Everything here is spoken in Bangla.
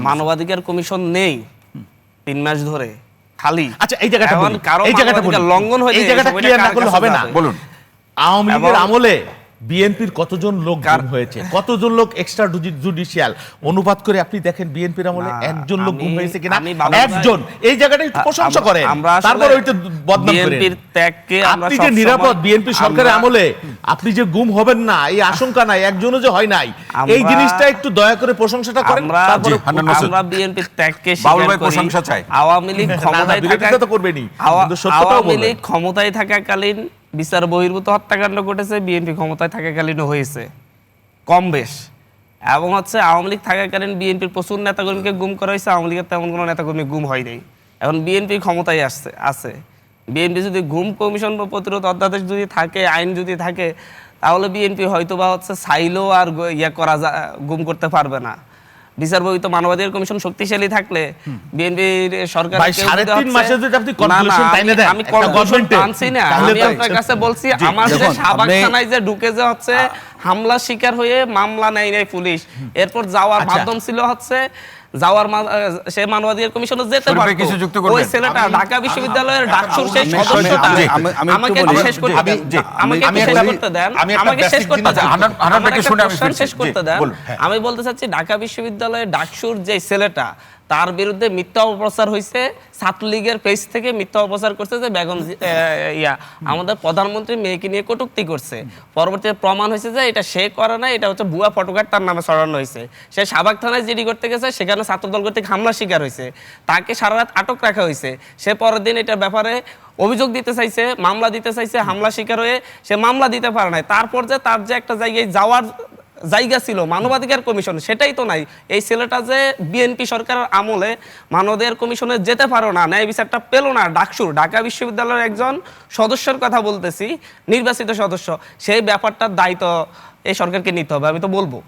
মানবাধিকার কমিশন নেই 3 মাস ধরে খালি। আচ্ছা এই জায়গাটা লঙ্ঘন হয়ে এই জায়গাটা ক্লিয়ার না করলে হবে না। বলুন আওয়ামী লীগের আমলে বিএনপির কতজন লোক গুম হয়েছে, কতজন লোক এক্সট্রা জুডিশিয়াল অনুপাত করে আপনি দেখেন বিএনপির আমলে একজন লোক গুম হয়েছে কিনা? একজন। এই জায়গাটা একটু প্রশংসা করেন, তারপর ওইটা বদনাম করেন। বিএনপির ত্যাগকে আমরা আপনি যে নিরাপদ বিএনপি সরকারের আমলে আপনি যে গুম হবেন না এই আশঙ্কা নাই, একজনও যে হয় নাই, এই জিনিসটা একটু দয়া করে প্রশংসাটা করেন। তারপর আমরা বিএনপির ত্যাগকে স্বীকার করি। প্রশংসা চাই। আওয়ামী লীগ ক্ষমতায় থাকা তো করবেনি, কিন্তু সত্যটাও আওয়ামী লীগ বলবেন। ক্ষমতায় থাকাকালীন বিচার বহির্ভূত হত্যাকাণ্ড ঘটেছে, বিএনপি ক্ষমতায় থাকাকালীনও হয়েছে কম বেশ। এবং হচ্ছে আওয়ামী লীগ থাকাকালীন বিএনপির প্রচুর নেতাকর্মীকে গুম করা হয়েছে, আওয়ামী লীগের তেমন কোনো নেতাকর্মী গুম হয় নাই। এখন বিএনপি ক্ষমতায় আছে, বিএনপি যদি গুম কমিশন বা প্রতিরোধ অধ্যাদেশ যদি থাকে, আইন যদি থাকে, তাহলে বিএনপি হয়তো বা হচ্ছে চাইলেও আর গুম করতে পারবে না। বিচার বহির্ভূত মানবাধিকার কমিশন শক্তিশালী থাকলে বিএনপির সরকার ভাই 3.5 মাসে যদি আপনি কনক্লুশন টাইমে দেন, আমি কনক্লুশন টানছি না, আমি আপনার কাছে বলছি আমার যে সাবাক থানায় যে ঢুকে যে হচ্ছে হামলা শিকার হয়ে মামলা নেয় নাই পুলিশ, এরপর যাওয়ার মাধ্যম ছিল হচ্ছে সে মানবাধিকার কমিশনে যেতে পারতো। ওই ছেলেটা ঢাকা বিশ্ববিদ্যালয়ের ডাকসুর সেই সদস্যটা আমাকে শেষ করতে দেন, শেষ করতে দেন। আমি বলতে চাচ্ছি ঢাকা বিশ্ববিদ্যালয়ের ডাকসুর যে ছেলেটা, তার বিরুদ্ধে মিথ্যা অপপ্রচার হয়েছে, ছাত্রলীগের পেজ থেকে মিথ্যা অপপ্রচার করছে যে বেগম আমাদের প্রধানমন্ত্রী মেয়েকে নিয়ে কটূক্তি করছে। পরবর্তীতে প্রমাণ হয়েছে যে এটা সে করে না, এটা হচ্ছে ভুয়া ফটোকার্ড তার নামে ছড়ানো হয়েছে। সে সাবাক থানায় জিডি করতে গেছে, সেখানে ছাত্রদল কর্তৃক হামলা শিকার হয়েছে, তাকে সারা রাত আটক রাখা হয়েছে। সে পরের দিন এটার ব্যাপারে অভিযোগ দিতে চাইছে, মামলা দিতে চাইছে, হামলা শিকার হয়ে সে মামলা দিতে পারে নাই। তারপর যে তার যে একটা জায়গায় যাওয়ার জায়গা ছিল মানবাধিকার কমিশন, সেটাই তো নাই। এই ছেলেটা যে বিএনপি সরকারের আমলে মানবাধিকার কমিশনে যেতে পারো না, ন্যায় বিচারটা পেল না, ডাকসুর ঢাকা বিশ্ববিদ্যালয়ের একজন সদস্যের কথা বলতেছি, নির্বাচিত সদস্য, সেই ব্যাপারটার দায়িত্ব এই সরকারকে নিতে হবে, আমি তো বলবো।